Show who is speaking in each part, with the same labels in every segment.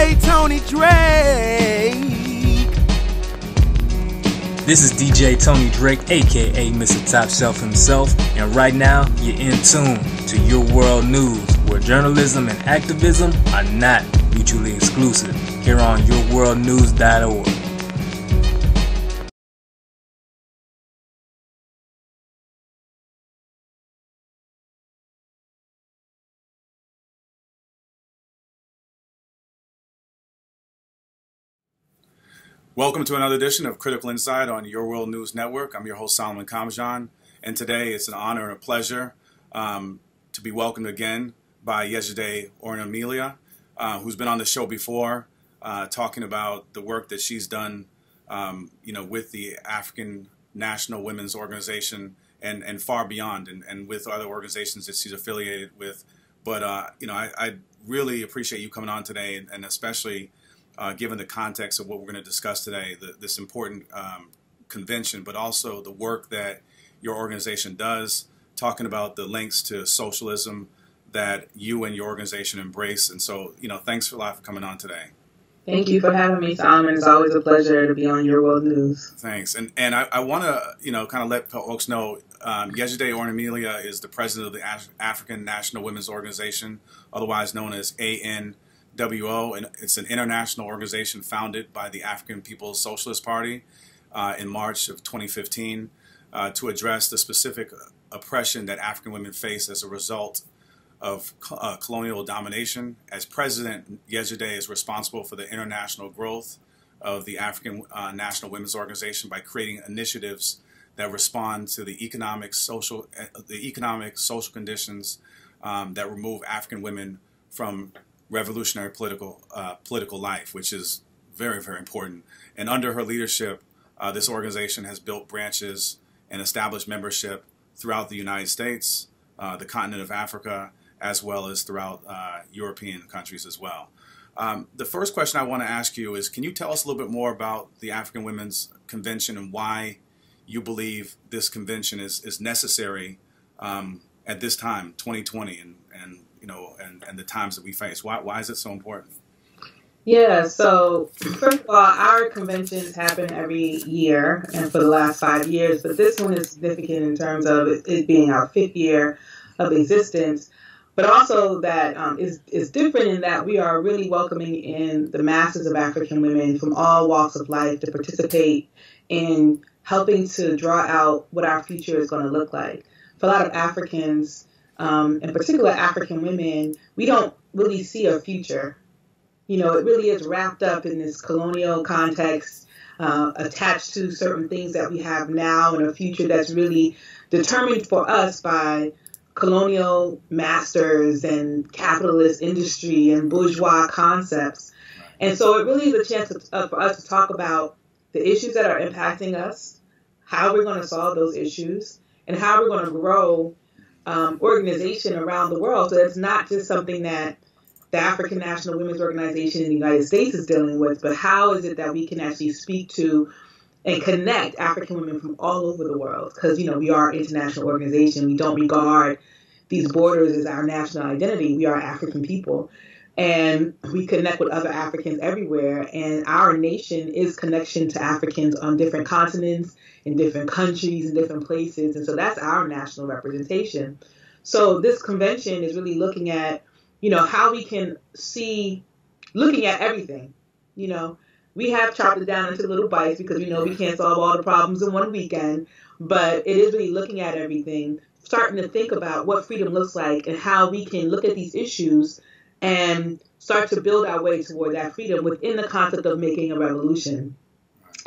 Speaker 1: DJ Tony Drake.
Speaker 2: This is DJ Tony Drake, aka Mr. Top Shelf himself, and right now you're in tune to Your World News, where journalism and activism are not mutually exclusive, here on yourworldnews.org.
Speaker 3: Welcome to another edition of Critical Insight on Your World News Network. I'm your host, Solomon Kamjan, and today it's an honor and a pleasure to be welcomed again by Yejide Orunmila, who's been on the show before, talking about the work that she's done, with the African National Women's Organization and far beyond, and with other organizations that she's affiliated with. But I really appreciate you coming on today, and especially given the context of what we're going to discuss today, this important convention, but also the work that your organization does, talking about the links to socialism that you and your organization embrace. And so, thanks a lot for coming on today.
Speaker 4: Thank you for having me, Solomon. It's always a pleasure to be on Your World News.
Speaker 3: Thanks. And I want to, kind of let folks know, Yejide Orunmila is the president of the African National Women's Organization, otherwise known as ANWO, and it's an international organization founded by the African People's Socialist Party in March of 2015 to address the specific oppression that African women face as a result of colonial domination. As president, Yejide is responsible for the international growth of the African National Women's Organization by creating initiatives that respond to the economic social conditions that remove African women from revolutionary political life, which is very, very important. And under her leadership, this organization has built branches and established membership throughout the United States, the continent of Africa, as well as throughout European countries as well. The first question I want to ask you is, can you tell us a little bit more about the African Women's Convention and why you believe this convention is necessary at this time, 2020, and the times that we face? Why is it so important?
Speaker 4: Yeah, so first of all, our conventions happen every year and for the last 5 years, but this one is significant in terms of it being our 5th year of existence, but also that is different in that we are really welcoming in the masses of African women from all walks of life to participate in helping to draw out what our future is going to look like. For a lot of Africans, in particular African women, we don't really see a future. It really is wrapped up in this colonial context, attached to certain things that we have now and a future that's really determined for us by colonial masters and capitalist industry and bourgeois concepts. And so it really is a chance for us to talk about the issues that are impacting us, how we're going to solve those issues, and how we're going to grow organization around the world. So it's not just something that the African National Women's Organization in the United States is dealing with, but how is it that we can actually speak to and connect African women from all over the world? Because, we are an international organization. We don't regard these borders as our national identity. We are African people. And we connect with other Africans everywhere. And our nation is connection to Africans on different continents, in different countries, in different places. And so that's our national representation. So this convention is really looking at, how we can looking at everything. We have chopped it down into little bites because we know we can't solve all the problems in one weekend. But it is really looking at everything, starting to think about what freedom looks like and how we can look at these issues and start to build our way toward that freedom within the concept of making a revolution.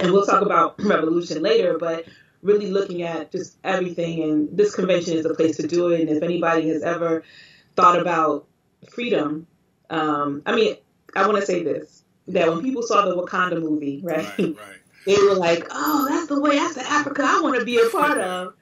Speaker 4: And we'll talk about revolution later, but really looking at just everything. And this convention is a place to do it. And if anybody has ever thought about freedom, I want to say this, that when people saw the Wakanda movie, right. They were like, oh, that's the Africa I want to be a part of.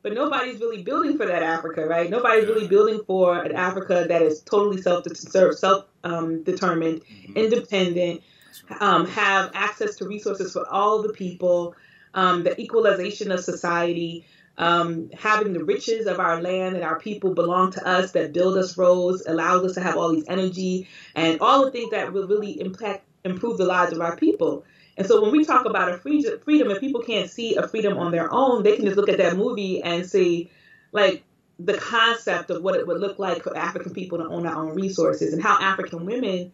Speaker 4: But nobody's really building for that Africa, right? Nobody's really building for an Africa that is totally self-determined, independent, have access to resources for all the people, the equalization of society, having the riches of our land and our people belong to us, that build us roads, allows us to have all these energy and all the things that will really improve the lives of our people. And so when we talk about a freedom, if people can't see a freedom on their own, they can just look at that movie and see like the concept of what it would look like for African people to own our own resources, and how African women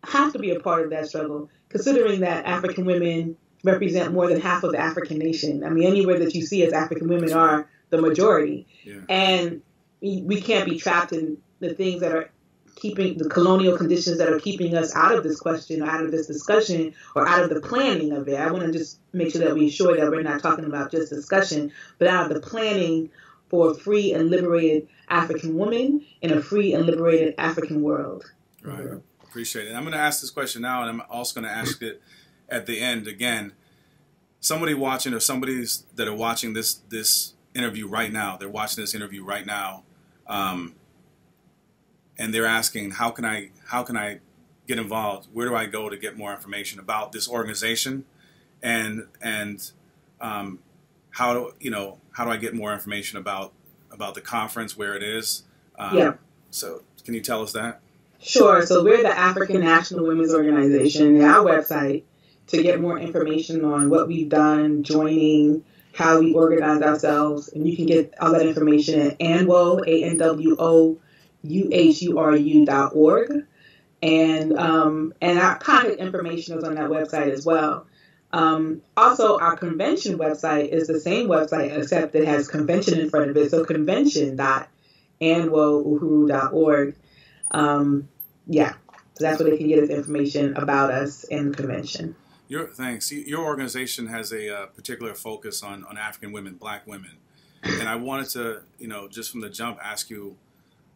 Speaker 4: have to be a part of that struggle, considering that African women represent more than half of the African nation. I mean, anywhere that you see as African women are the majority. Yeah. And we can't be trapped in the things that are keeping the colonial conditions that are keeping us out of this question, out of this discussion, or out of the planning of it. I want to just make sure that we're sure that we're not talking about just discussion, but out of the planning for a free and liberated African woman in a free and liberated African world.
Speaker 3: Right. Appreciate it. I'm going to ask this question now, and I'm also going to ask it at the end again. Somebody watching, or somebody's that are watching this interview right now, they're watching this interview right now, and they're asking, how can I get involved? Where do I go to get more information about this organization, and how do I get more information about the conference, where it is? So can you tell us that?
Speaker 4: Sure. So we're the African National Women's Organization. Our website to get more information on what we've done, joining, how we organize ourselves, and you can get all that information at anwouhuru.org. And our contact information is on that website as well. Also, our convention website is the same website, except it has convention in front of it. So convention.anwouhuru.org. So that's where they can get us information about us and the convention.
Speaker 3: Thanks. Your organization has a particular focus on African women, Black women. And I wanted to, just from the jump, ask you,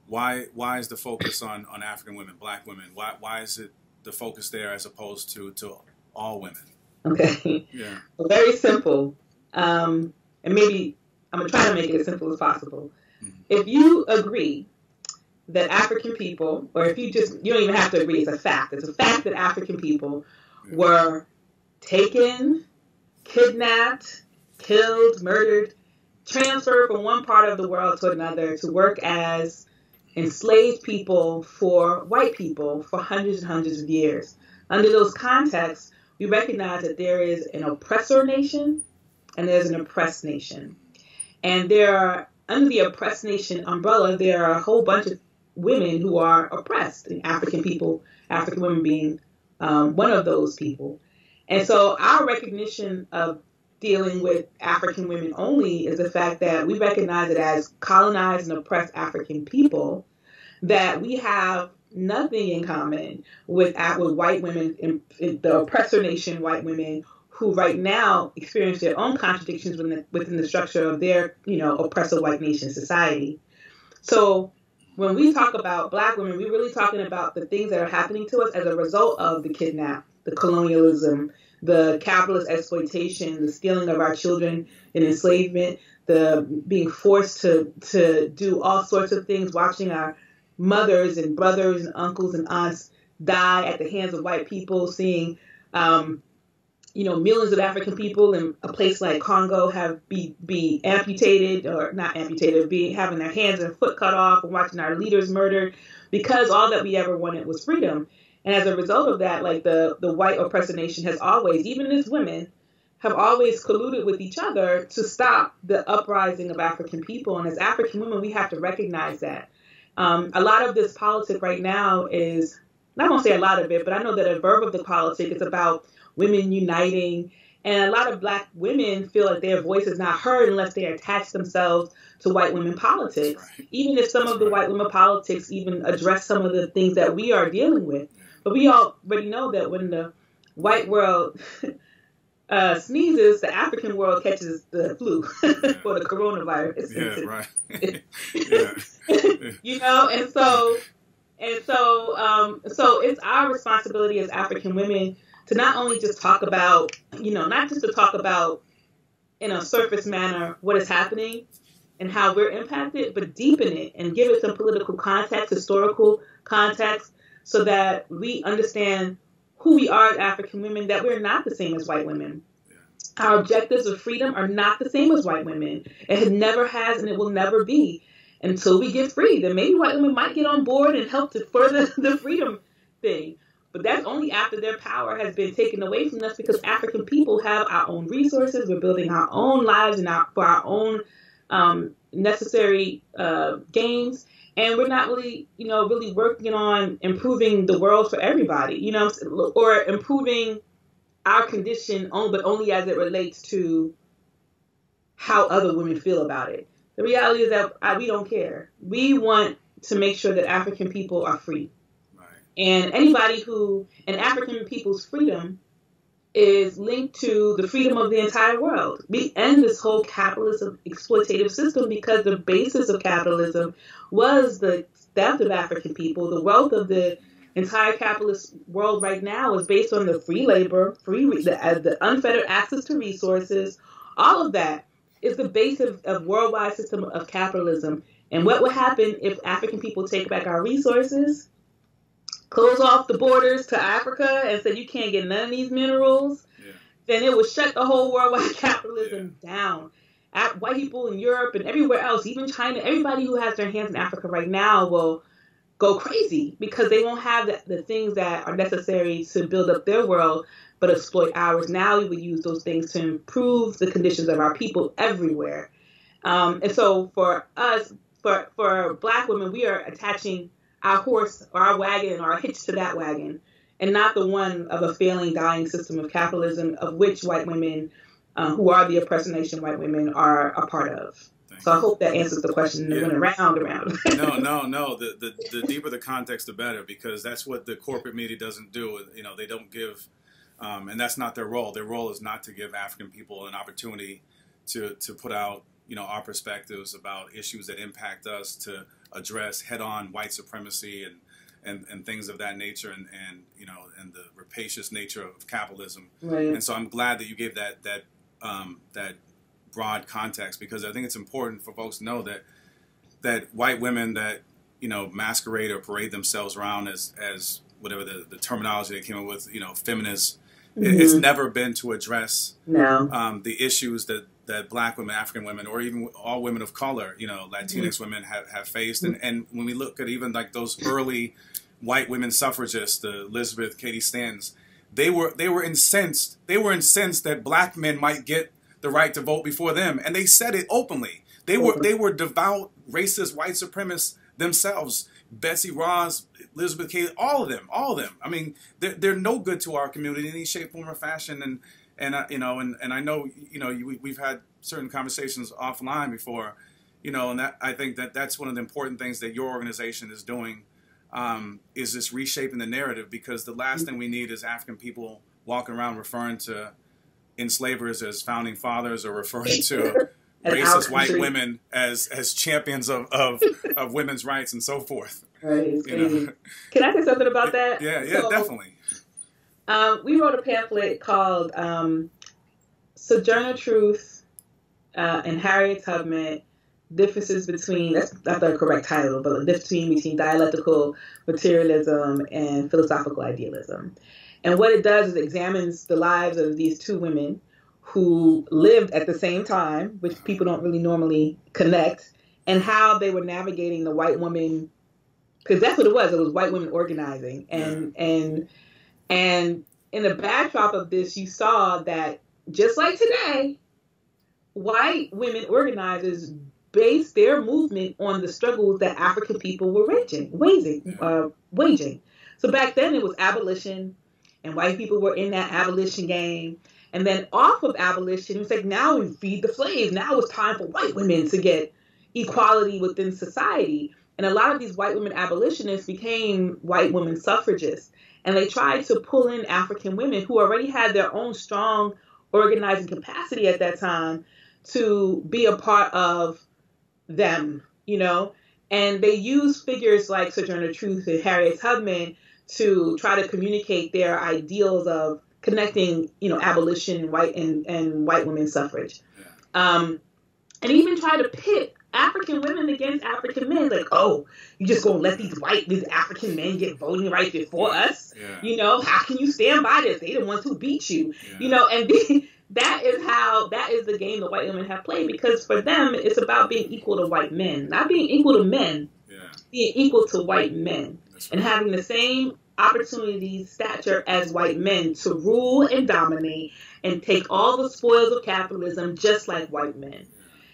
Speaker 3: why is the focus on African women, Black women? Why is it the focus there as opposed to all women?
Speaker 4: Okay.
Speaker 3: Yeah.
Speaker 4: Well, very simple. And maybe I'm going to try to make it as simple as possible. Mm-hmm. If you agree that African people, or if you don't even have to agree, it's a fact. It's a fact that African people were taken, kidnapped, killed, murdered, transferred from one part of the world to another to work as enslaved people for white people for hundreds and hundreds of years. Under those contexts, we recognize that there is an oppressor nation and there's an oppressed nation. And under the oppressed nation umbrella, there are a whole bunch of women who are oppressed, and African women being one of those people. And so our recognition of dealing with African women only is the fact that we recognize it as colonized and oppressed African people, that we have nothing in common with white women in the oppressor nation, white women who right now experience their own contradictions within the structure of their, oppressive white nation society. So when we talk about Black women, we're really talking about the things that are happening to us as a result of the kidnap, the colonialism, the capitalist exploitation, the stealing of our children in enslavement, the being forced to do all sorts of things, watching our mothers and brothers and uncles and aunts die at the hands of white people, seeing millions of African people in a place like Congo be amputated, or not amputated, having their hands and foot cut off, and watching our leaders murdered, because all that we ever wanted was freedom. And as a result of that, like the white oppressor nation has always, even as women, have always colluded with each other to stop the uprising of African people. And as African women, we have to recognize that. A lot of this politic right now is, I won't say a lot of it, but I know that a verb of the politic is about women uniting. And a lot of Black women feel like their voice is not heard unless they attach themselves to white women politics. Right. Even if some of the white women politics even address some of the things that we are dealing with. But we already know that when the white world sneezes, the African world catches the flu or the coronavirus.
Speaker 3: Yeah, right.
Speaker 4: So it's our responsibility as African women to not only just talk about, not just to talk about in a surface manner what is happening and how we're impacted, but deepen it and give it some political context, historical context, so that we understand who we are as African women, that we're not the same as white women. Our objectives of freedom are not the same as white women. It never has and it will never be until we get free. Then maybe white women might get on board and help to further the freedom thing. But that's only after their power has been taken away from us, because African people have our own resources. We're building our own lives and for our own necessary gains. And we're not really, really working on improving the world for everybody, or improving our condition, but only as it relates to how other women feel about it. The reality is that we don't care. We want to make sure that African people are free.
Speaker 3: Right.
Speaker 4: And and African people's freedom is linked to the freedom of the entire world. We end this whole capitalist exploitative system, because the basis of capitalism was the theft of African people. The wealth of the entire capitalist world right now is based on the free labor, the unfettered access to resources. All of that is the base of worldwide system of capitalism. And what would happen if African people take back our resources, close off the borders to Africa, and say you can't get none of these minerals? Then it would shut the whole worldwide capitalism down. White people in Europe and everywhere else, even China, everybody who has their hands in Africa right now will go crazy, because they won't have the things that are necessary to build up their world, but exploit ours. Now we would use those things to improve the conditions of our people everywhere. And so for us, for Black women, we are attaching our horse or our wagon or our hitch to that wagon, and not the one of a failing, dying system of capitalism, of which white women, who are the oppressor nation white women, are a part of. So I hope that answers the question. It went around.
Speaker 3: No. The deeper the context, the better, because that's what the corporate media doesn't do. They don't give, and that's not their role. Their role is not to give African people an opportunity to put out, our perspectives about issues that impact us, to address head-on white supremacy and things of that nature, and the rapacious nature of capitalism.
Speaker 4: Right.
Speaker 3: And so I'm glad that you gave that broad context, because I think it's important for folks to know that white women that masquerade or parade themselves around as whatever the terminology they came up with, feminists, it's never been to address the issues that Black women, African women, or even all women of color, Latinx women have faced. And when we look at even like those early white women suffragists, the Elizabeth Cady Stantons, they were incensed. They were incensed that Black men might get the right to vote before them, and they said it openly. They were devout racist white supremacists themselves. Betsy Ross, Elizabeth Cady, all of them. I mean, they're no good to our community in any shape, form, or fashion. And I know we've had certain conversations offline before, and that I think that's one of the important things that your organization is doing, is this reshaping the narrative, because the last thing we need is African people walking around referring to enslavers as founding fathers, or referring to racist white women as champions of women's rights and so forth.
Speaker 4: Right. Can I say something about that?
Speaker 3: Yeah, definitely.
Speaker 4: We wrote a pamphlet called Sojourner Truth and Harriet Tubman, Differences Between, that's not the correct title, but the difference between dialectical materialism and philosophical idealism. And what it does is it examines the lives of these two women who lived at the same time, which people don't really normally connect, and how they were navigating the white woman, because that's what it was. It was white women organizing. And in the backdrop of this, you saw that just like today, white women organizers based their movement on the struggles that African people were waging. So back then it was abolition, and white people were in that abolition game. And then off of abolition, it was like, now we feed the slaves. Now it's time for white women to get equality within society. And a lot of these white women abolitionists became white women suffragists. And they tried to pull in African women who already had their own strong organizing capacity at that time to be a part of them, And they used figures like Sojourner Truth and Harriet Tubman to try to communicate their ideals of connecting, abolition and white women's suffrage. And even try to pit African women against African men. Like, oh, you just gonna let these African men get voting rights before us? How can you stand by this? They the ones who beat you. And that is the game the white women have played, because for them it's about being equal to white men, not being equal to men, being equal to white men, and having the same opportunities, stature as white men to rule and dominate and take all the spoils of capitalism just like white men.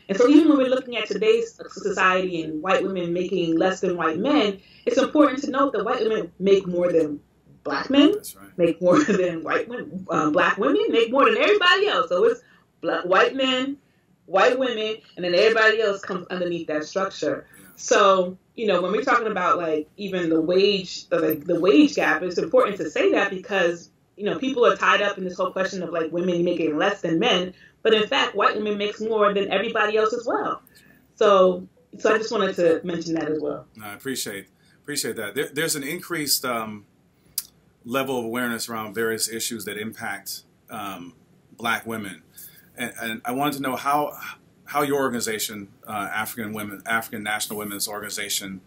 Speaker 4: And so even when we're looking at today's society and white women making less than white men, it's important to note that white women make more than black men, make more than white women, black women make more than everybody else. So it's white men, white women, and then everybody else comes underneath that structure. So, you know, when we're talking about like even the wage gap, it's important to say that because, you know, people are tied up in this whole question of like women making less than men, but in fact, white women makes more than everybody else as well. So I just wanted to mention that as well.
Speaker 3: No, I appreciate that. There's an increased level of awareness around various issues that impact black women, and I wanted to know how your organization, African National Women's Organization,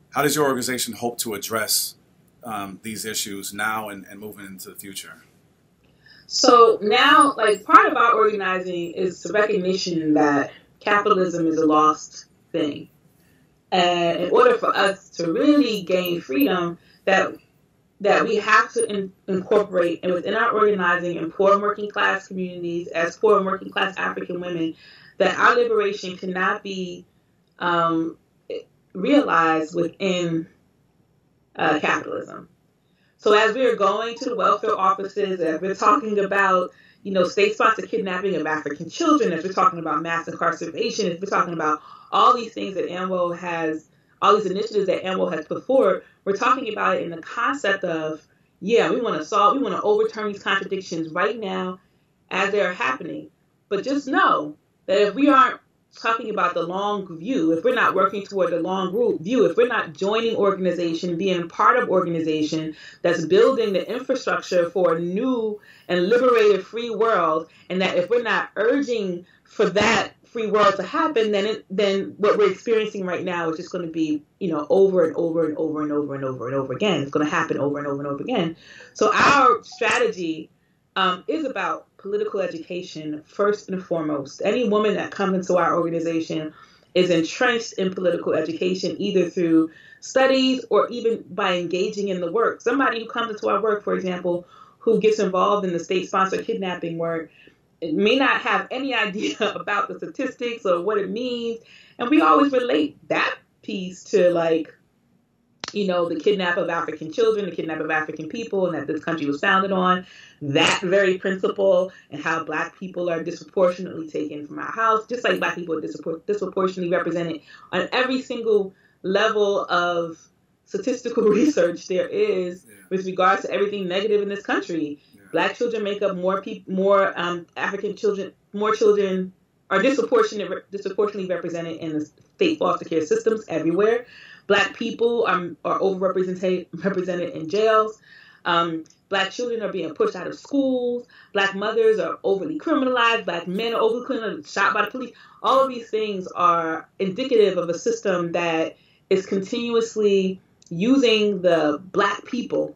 Speaker 3: how does your organization hope to address these issues now and moving into the future?
Speaker 4: So now, like, part of our organizing is the recognition that capitalism is a lost thing. And in order for us to really gain freedom, that we have to incorporate, and within our organizing in poor and working class communities, as poor and working class African women, that our liberation cannot be realized within capitalism. So as we're going to the welfare offices, as we're talking about, you know, state-sponsored kidnapping of African children, as we're talking about mass incarceration, as we're talking about all these things that AMWO has, all these initiatives that AMWO has put forward, we're talking about it in the concept of, we want to overturn these contradictions right now as they're happening. But just know that if we aren't talking about the long view, if we're not working toward the long view, if we're not joining organization, being part of organization that's building the infrastructure for a new and liberated free world, and that if we're not urging for that free world to happen, then what we're experiencing right now is just going to be, you know, over and over and over and over and over and over again. It's going to happen over and over and over again. So our strategy is about political education first and foremost. Any woman that comes into our organization is entrenched in political education, either through studies or even by engaging in the work. Somebody who comes into our work, for example, who gets involved in the state-sponsored kidnapping work, may not have any idea about the statistics or what it means. And we always relate that piece to, like, you know, the kidnap of African children, the kidnap of African people, and that this country was founded on that very principle, and how black people are disproportionately taken from our house, just like black people are disproportionately represented on every single level of statistical research there is with regards to everything negative in this country. Black children make up more African children, more children are disproportionately represented in the state foster care systems everywhere. Black people are represented in jails. Black children are being pushed out of schools. Black mothers are overly criminalized. Black men are overly criminalized, shot by the police. All of these things are indicative of a system that is continuously using the black people,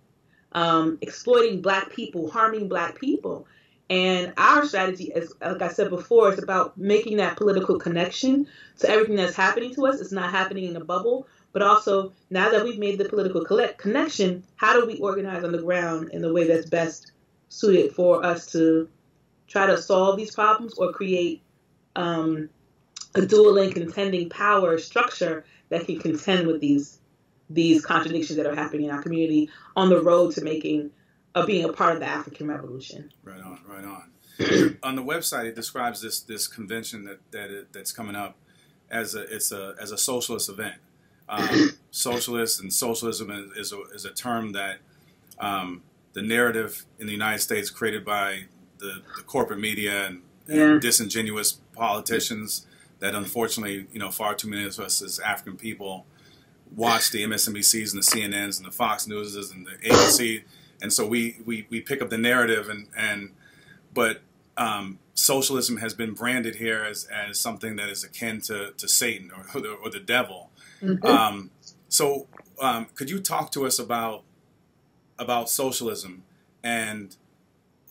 Speaker 4: exploiting black people, harming black people. And our strategy, is, like I said before, is about making that political connection to everything that's happening to us. It's not happening in a bubble, but also now that we've made the political connection, how do we organize on the ground in the way that's best suited for us to try to solve these problems or create a dual and contending power structure that can contend with these contradictions that are happening in our community on the road to being a part of the African Revolution.
Speaker 3: Right on. On the website, it describes this convention that's coming up as a socialist event. Socialist and socialism is a term that the narrative in the United States created by the corporate media and disingenuous politicians that unfortunately, you know, far too many of us as African people watch the MSNBCs and the CNNs and the Fox Newses and the ABC, and so we pick up the narrative but socialism has been branded here as something that is akin to Satan or the devil. Mm-hmm. So could you talk to us about socialism and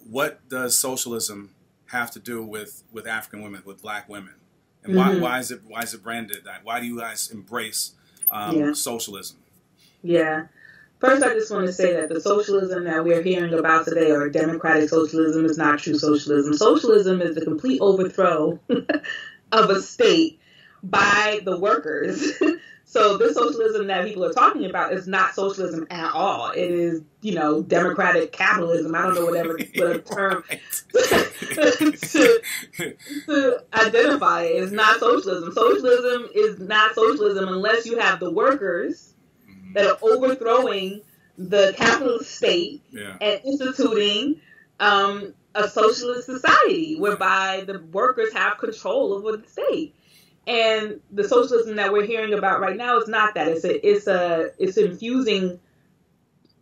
Speaker 3: what does socialism have to do with African women, with Black women? And why is it branded that? Why do you guys embrace socialism?
Speaker 4: Yeah. First, I just want to say that the socialism that we're hearing about today, or democratic socialism, is not true socialism. Socialism is the complete overthrow of a state by the workers. So this socialism that people are talking about is not socialism at all. It is, democratic capitalism. I don't know what a term to identify it. It's not socialism. Socialism is not socialism unless you have the workers that are overthrowing the capitalist state and instituting a socialist society whereby the workers have control over the state. And the socialism that we're hearing about right now is not that. It's infusing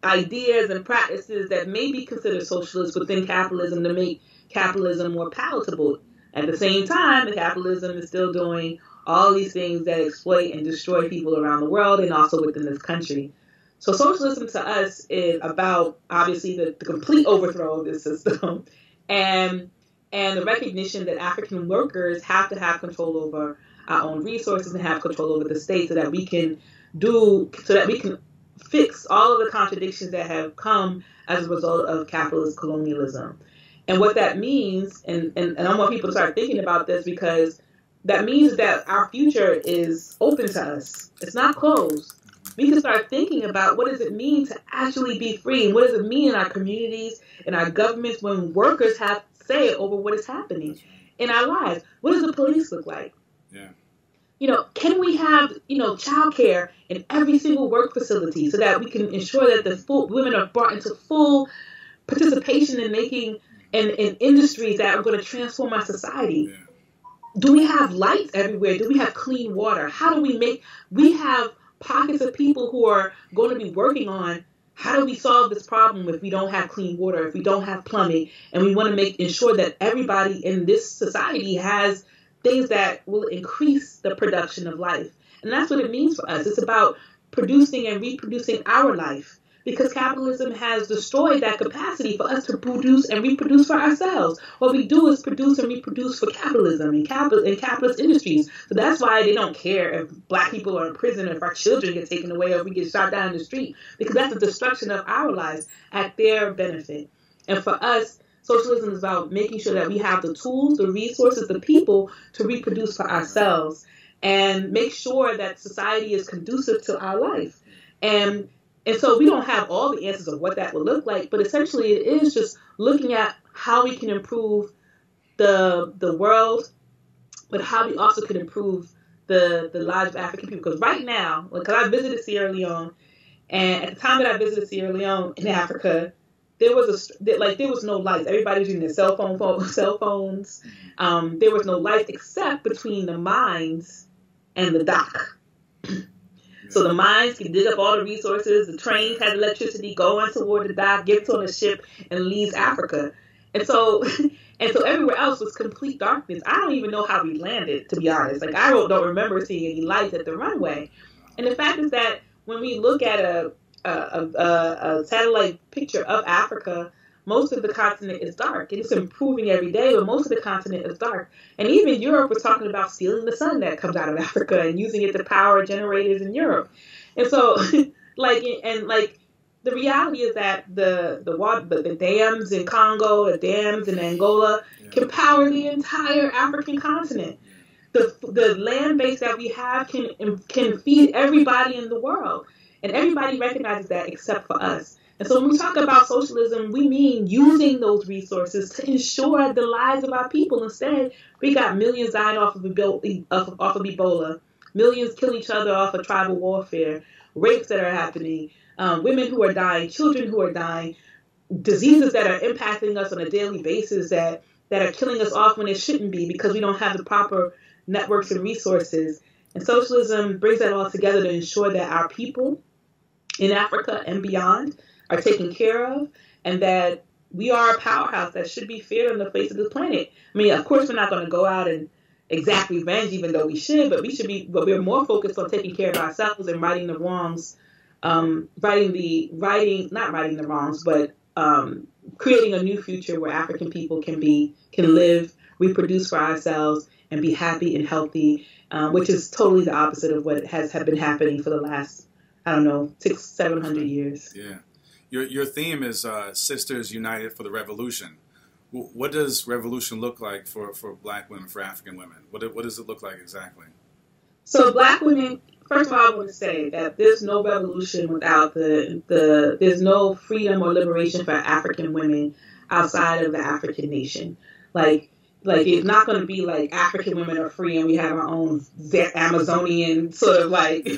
Speaker 4: ideas and practices that may be considered socialist within capitalism to make capitalism more palatable. At the same time, the capitalism is still doing all these things that exploit and destroy people around the world and also within this country. So socialism to us is about, obviously, the complete overthrow of this system and the recognition that African workers have to have control over our own resources and have control over the state so that we can fix all of the contradictions that have come as a result of capitalist colonialism. And what that means, and I want people to start thinking about this, because that means that our future is open to us. It's not closed. We can start thinking about what does it mean to actually be free, and what does it mean in our communities, in our governments, when workers have say over what is happening in our lives. What does the police look like? Yeah. Can we have, childcare in every single work facility so that we can ensure that the women are brought into full participation in making in industries that are going to transform our society? Yeah. Do we have lights everywhere? Do we have clean water? How do we have pockets of people who are going to be working on how do we solve this problem if we don't have clean water, if we don't have plumbing, and we want to ensure that everybody in this society has things that will increase the production of life. And that's what it means for us. It's about producing and reproducing our life, because capitalism has destroyed that capacity for us to produce and reproduce for ourselves. What we do is produce and reproduce for capitalism and capitalist industries. So that's why they don't care if Black people are in prison, or if our children get taken away, or if we get shot down in the street, because that's the destruction of our lives at their benefit. And for us, socialism is about making sure that we have the tools, the resources, the people to reproduce for ourselves and make sure that society is conducive to our life. And so we don't have all the answers of what that will look like, but essentially it is just looking at how we can improve the world, but how we also can improve the lives of African people. Because right now, because I visited Sierra Leone, and at the time that I visited Sierra Leone in Africa, there was no lights. Everybody was using their cell phones. There was no lights except between the mines and the dock. So the mines can dig up all the resources. The trains had electricity going toward the dock, gets on a ship, and leaves Africa. And so everywhere else was complete darkness. I don't even know how we landed, to be honest. I don't remember seeing any lights at the runway. And the fact is that when we look at a satellite picture of Africa, most of the continent is dark. It's improving every day, but most of the continent is dark. And even Europe was talking about stealing the sun that comes out of Africa and using it to power generators in Europe. And so, the reality is that the dams in Congo, the dams in Angola can power the entire African continent. The land base that we have can feed everybody in the world. And everybody recognizes that except for us. And so when we talk about socialism, we mean using those resources to ensure the lives of our people. Instead, we got millions dying off of Ebola, millions killing each other off of tribal warfare, rapes that are happening, women who are dying, children who are dying, diseases that are impacting us on a daily basis that are killing us off when it shouldn't be because we don't have the proper networks and resources. And socialism brings that all together to ensure that our people in Africa and beyond are taken care of, and that we are a powerhouse that should be feared on the face of this planet. I mean, of course, we're not going to go out and exact revenge, even though we should, but we're more focused on taking care of ourselves and righting the wrongs, not righting the wrongs, but creating a new future where African people can live, reproduce for ourselves, and be happy and healthy, which is totally the opposite of what has been happening for the last, I don't know, 600-700 years.
Speaker 3: Yeah. Your theme is Sisters United for the Revolution. What does revolution look like for Black women, for African women? What does it look like exactly?
Speaker 4: So Black women, first of all, I want to say that there's no revolution without there's no freedom or liberation for African women outside of the African nation. Like it's not going to be like African women are free and we have our own Amazonian sort of like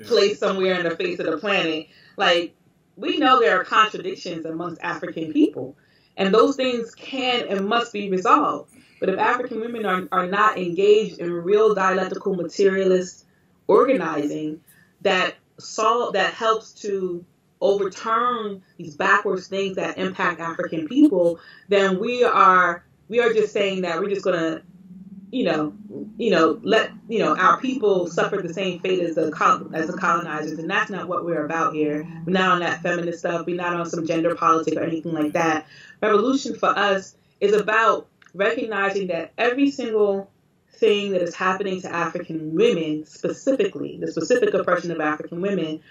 Speaker 4: place somewhere in the face of the planet. Like, we know there are contradictions amongst African people, and those things can and must be resolved. But if African women are not engaged in real dialectical materialist organizing that helps to overturn these backwards things that impact African people, then we are just saying that we're just gonna, let our people suffer the same fate as the colonizers, and that's not what we're about here. We're not on that feminist stuff. We're not on some gender politics or anything like that. Revolution for us is about recognizing that every single thing that is happening to African women, specifically the specific oppression of African women,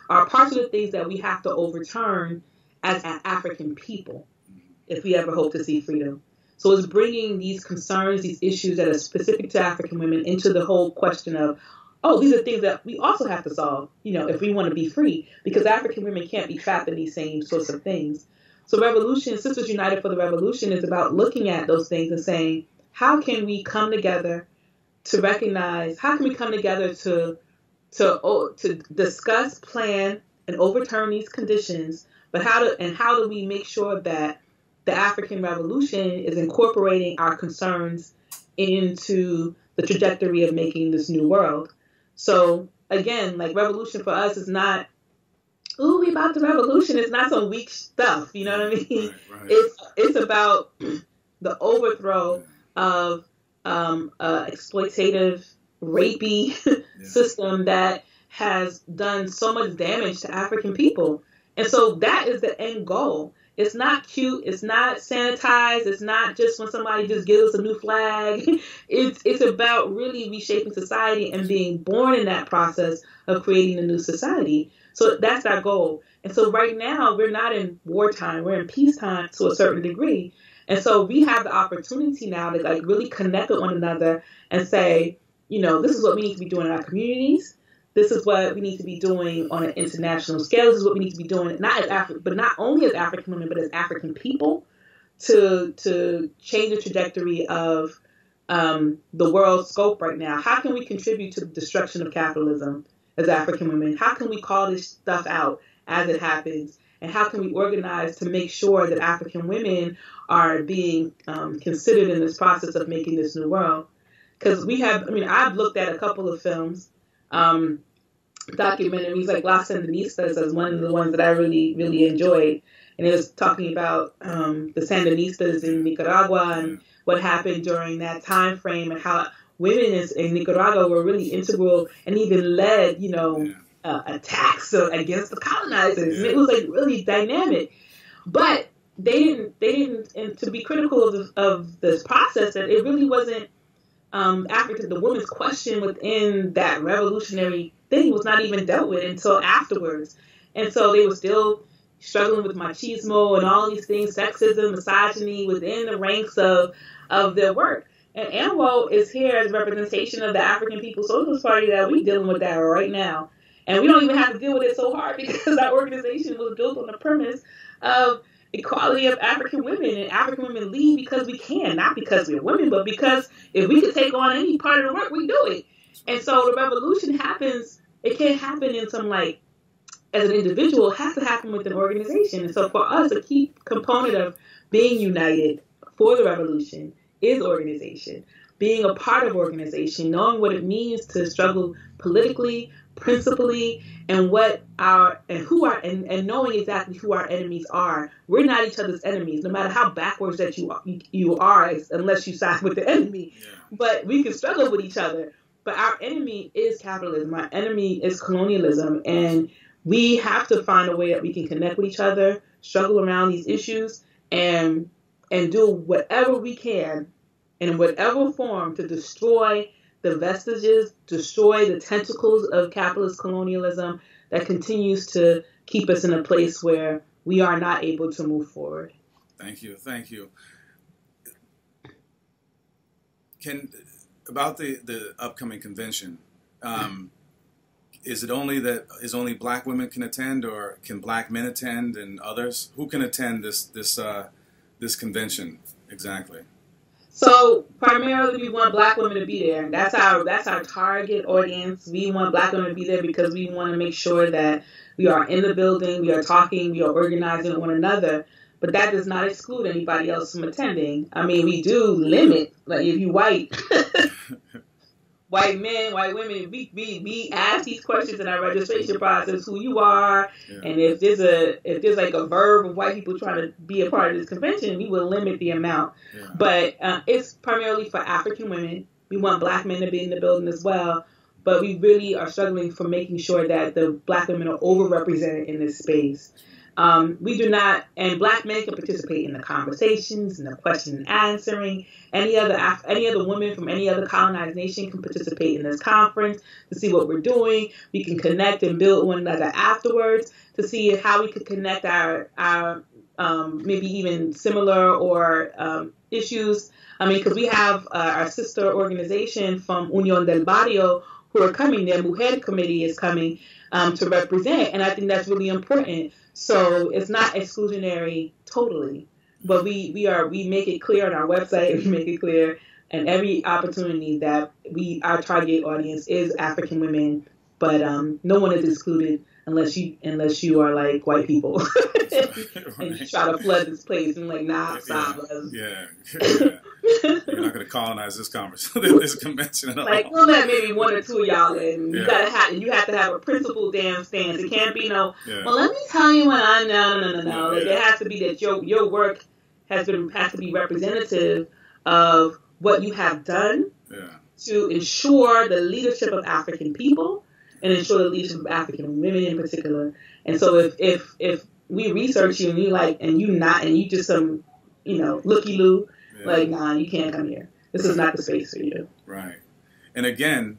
Speaker 4: are parts of the things that we have to overturn as an African people if we ever hope to see freedom. So it's bringing these concerns, these issues that are specific to African women into the whole question of, oh, these are things that we also have to solve, if we want to be free, because African women can't be trapped in these same sorts of things. So revolution, Sisters United for the Revolution, is about looking at those things and saying, how can we come together to recognize, how can we come together to discuss, plan, and overturn these conditions, but how do we make sure that the African Revolution is incorporating our concerns into the trajectory of making this new world. So again, like, revolution for us is not, ooh, we about the revolution. It's not some weak stuff. You know what I mean? Right. It's about the overthrow of exploitative, rapey system that has done so much damage to African people. And so that is the end goal. It's not cute. It's not sanitized. It's not just when somebody just gives us a new flag. It's about really reshaping society and being born in that process of creating a new society. So that's our goal. And so right now, we're not in wartime. We're in peacetime to a certain degree. And so we have the opportunity now to really connect with one another and say, this is what we need to be doing in our communities. This is what we need to be doing on an international scale. This is what we need to be doing, not only as African women, but as African people, to change the trajectory of the world's scope right now. How can we contribute to the destruction of capitalism as African women? How can we call this stuff out as it happens? And how can we organize to make sure that African women are being considered in this process of making this new world? Because I've looked at a couple of films, documentaries like Las Sandinistas as one of the ones that I really, really enjoyed. And it was talking about the Sandinistas in Nicaragua and what happened during that time frame, and how women in Nicaragua were really integral and even led, attacks against the colonizers. And it was really dynamic. But they didn't, and to be critical of this process, that it really wasn't the woman's question within that revolutionary thing was not even dealt with until afterwards. And so they were still struggling with machismo and all these things, sexism, misogyny within the ranks of their work. And AMWO is here as a representation of the African People's Socialist Party that we're dealing with that right now. And we don't even have to deal with it so hard because our organization was built on the premise of equality of African women, and African women lead because we can, not because we're women, but because if we could take on any part of the work, we do it. And so the revolution happens, it can't happen in some as an individual, it has to happen with an organization. And so for us, a key component of being united for the revolution is organization, being a part of organization, knowing what it means to struggle politically, principally, and knowing exactly who our enemies are. We're not each other's enemies, no matter how backwards that you are, unless you side with the enemy. Yeah. But we can struggle with each other. But our enemy is capitalism. Our enemy is colonialism, and we have to find a way that we can connect with each other, struggle around these issues and do whatever we can in whatever form to destroy the vestiges, destroy the tentacles of capitalist colonialism that continues to keep us in a place where we are not able to move forward.
Speaker 3: Thank you. About the upcoming convention, is only Black women can attend, or can Black men attend and others? Who can attend this convention exactly?
Speaker 4: So primarily, we want Black women to be there. That's our target audience. We want Black women to be there because we want to make sure that we are in the building, we are talking, we are organizing with one another. But that does not exclude anybody else from attending. I mean, we do limit, like if you white, white men, white women, we ask these questions in our registration process, who you are, and if there's like a verb of white people trying to be a part of this convention, we will limit the amount. Yeah. But it's primarily for African women. We want Black men to be in the building as well, but we really are struggling for making sure that the Black women are overrepresented in this space. We do not, and Black men can participate in the conversations and the question and answering. Any other woman from any other colonized nation can participate in this conference to see what we're doing. We can connect and build one another afterwards to see how we could connect our maybe even similar or issues. I mean, because we have our sister organization from Unión del Barrio who are coming. Their Mujer Committee is coming to represent, and I think that's really important. So it's not exclusionary totally, but we make it clear on our website. We make it clear in every opportunity that our target audience is African women, but no one is excluded unless you are like white people and you try to flood this place and like stop.
Speaker 3: Yeah. You're not going to colonize this convention at all.
Speaker 4: Like we'll let maybe one or two of y'all in. You have to have a principled damn stance. It can't be well, let me tell you what I know. No. Like it has to be that your work has to be representative of what you have done to ensure the leadership of African people and ensure the leadership of African women in particular. And so if we research you and you just some looky-loo, like, nah, you can't come here. This is not the space for you.
Speaker 3: Right. And again,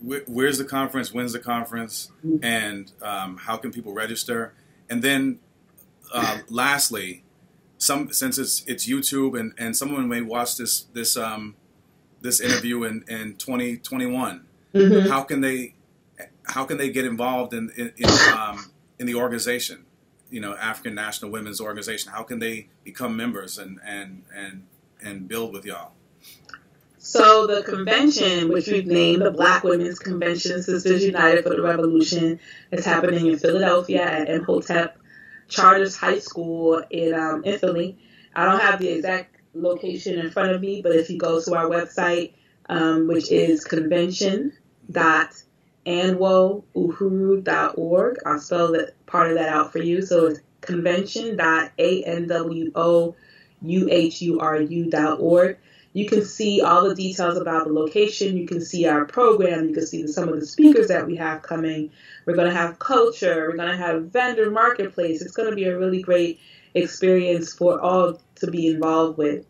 Speaker 3: where's the conference? When's the conference? Mm-hmm. And how can people register? And then lastly, since it's YouTube and someone may watch this interview in 2021, mm-hmm. how can they get involved in the organization? African National Women's Organization. How can they become members and build with y'all?
Speaker 4: So the convention, which we've named the Black Women's Convention, Sisters United for the Revolution, is happening in Philadelphia at Imhotep Charters High School in Philly. I don't have the exact location in front of me, but if you go to our website, which is convention.anwouhuru.org, I'll spell part of that out for you. So it's convention.anwouhuru.org. You can see all the details about the location. You can see our program. You can see some of the speakers that we have coming. We're going to have culture. We're going to have vendor marketplace. It's going to be a really great experience for all to be involved with.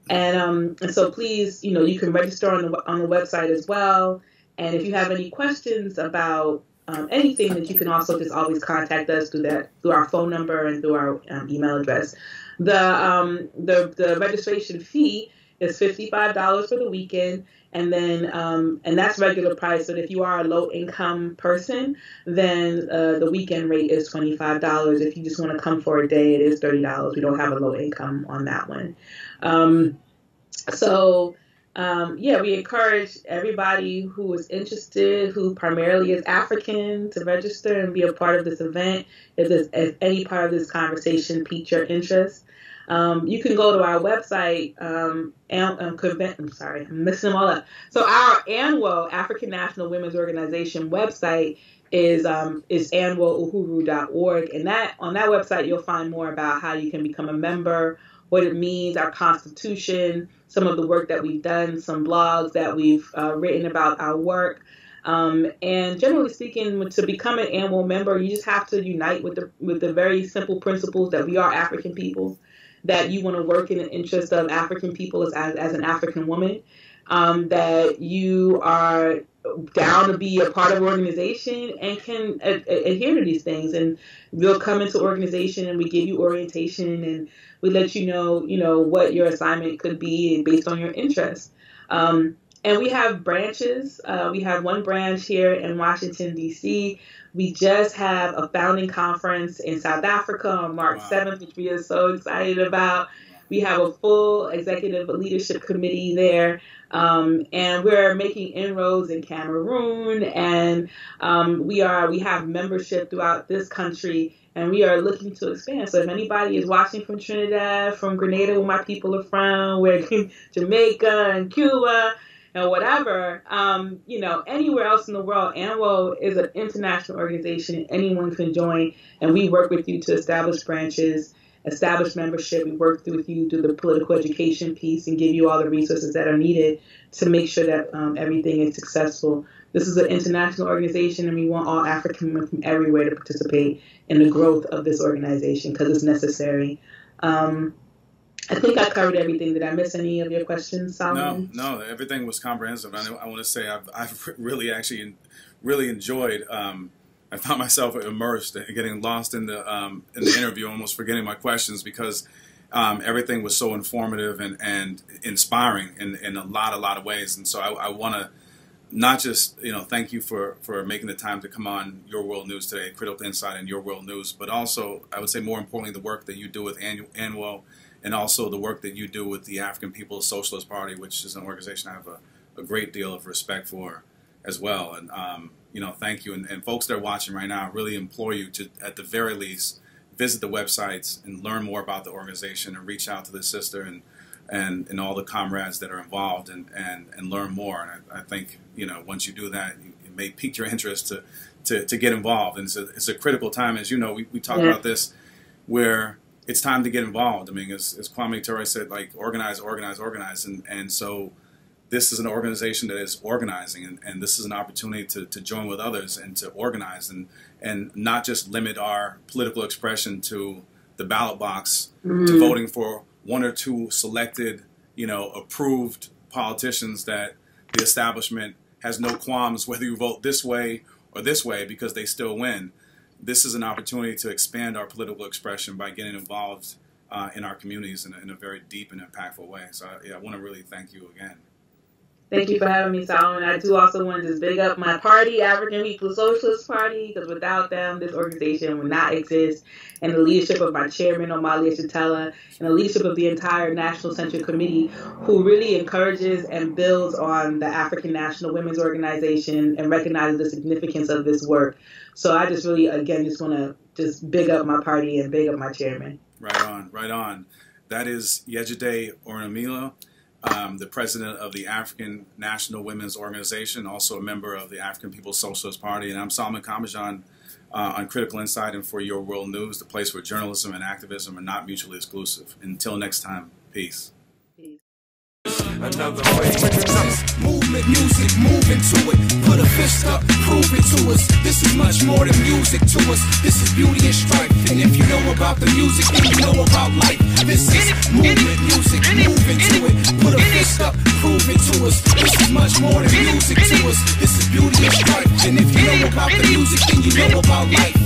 Speaker 4: And so please, you can register on the website as well. And if you have any questions about anything, that you can also just always contact us through our phone number and through our email address. The registration fee is $55 for the weekend, and then and that's regular price. But if you are a low income person, then the weekend rate is $25. If you just want to come for a day, it is $30. We don't have a low income on that one. We encourage everybody who is interested, who primarily is African, to register and be a part of this event. If any part of this conversation piques your interest, you can go to our website. I'm mixing them all up. So our annual African National Women's Organization website is anwouhuru.org, and on that website you'll find more about how you can become a member, what it means, our Constitution, some of the work that we've done, some blogs that we've written about our work. And generally speaking, to become an annual member, you just have to unite with the very simple principles that we are African people, that you want to work in the interest of African people as an African woman, that you are down to be a part of an organization and can adhere to these things. And we'll come into organization and we give you orientation and we let you know what your assignment could be based on your interests. And we have branches. We have one branch here in Washington, D.C. We just have a founding conference in South Africa on March 7th, which we are so excited about. We have a full executive leadership committee there. And we're making inroads in Cameroon, and we have membership throughout this country, and we are looking to expand. So if anybody is watching from Trinidad, from Grenada, where my people are from, where Jamaica and Cuba, and whatever, anywhere else in the world, ANWO is an international organization. Anyone can join, and we work with you to establish branches, establish membership. We work with you through the political education piece and give you all the resources that are needed to make sure that everything is successful. This is an international organization, and we want all African women from everywhere to participate in the growth of this organization because it's necessary. I think I covered everything. Did I miss any of your questions, Solomon?
Speaker 3: No, everything was comprehensive. I want to say I've really enjoyed. I found myself immersed and getting lost in the interview, almost forgetting my questions because everything was so informative and inspiring in a lot of ways. And so I want to not just thank you for making the time to come on Your World News today, Critical Insight and Your World News, but also I would say more importantly the work that you do with ANWO and also the work that you do with the African People's Socialist Party, which is an organization I have a great deal of respect for as well. And thank you. And folks that are watching right now, I really implore you to, at the very least, visit the websites and learn more about the organization and reach out to the sister and all the comrades that are involved and learn more. And I think, once you do that, it may pique your interest to get involved. And it's a critical time. As you know, we talk about this where it's time to get involved. I mean, as Kwame Ture said, like organize. And so this is an organization that is organizing, and this is an opportunity to join with others and to organize and not just limit our political expression to the ballot box, to voting for one or two selected, approved politicians that the establishment has no qualms whether you vote this way or this way because they still win. This is an opportunity to expand our political expression by getting involved in our communities in a very deep and impactful way. So I want to really thank you again.
Speaker 4: Thank you for having me, Solomon. I do also want to just big up my party, African People's Socialist Party, because without them, this organization would not exist. And the leadership of my chairman, Omali Chatella, and the leadership of the entire National Central Committee, who really encourages and builds on the African National Women's Organization and recognizes the significance of this work. So I just really, again, just want to just big up my party and big up my chairman.
Speaker 3: Right on. That is Yejide Orunmila, the president of the African National Women's Organization, also a member of the African People's Socialist Party. And I'm Salman Kamajan on Critical Insight and for Your World News, the place where journalism and activism are not mutually exclusive. Until next time, peace.
Speaker 1: Another way. Movement, music, move into it. Put a fist up, prove it to us. This is much more than music to us. This is beauty and strife. And if you know about the music, then you know about life. This is movement, music, move into it. Put a fist up, prove it to us. This is much more than music to us. This is beauty and strife. And if you know about the music, then you know about life.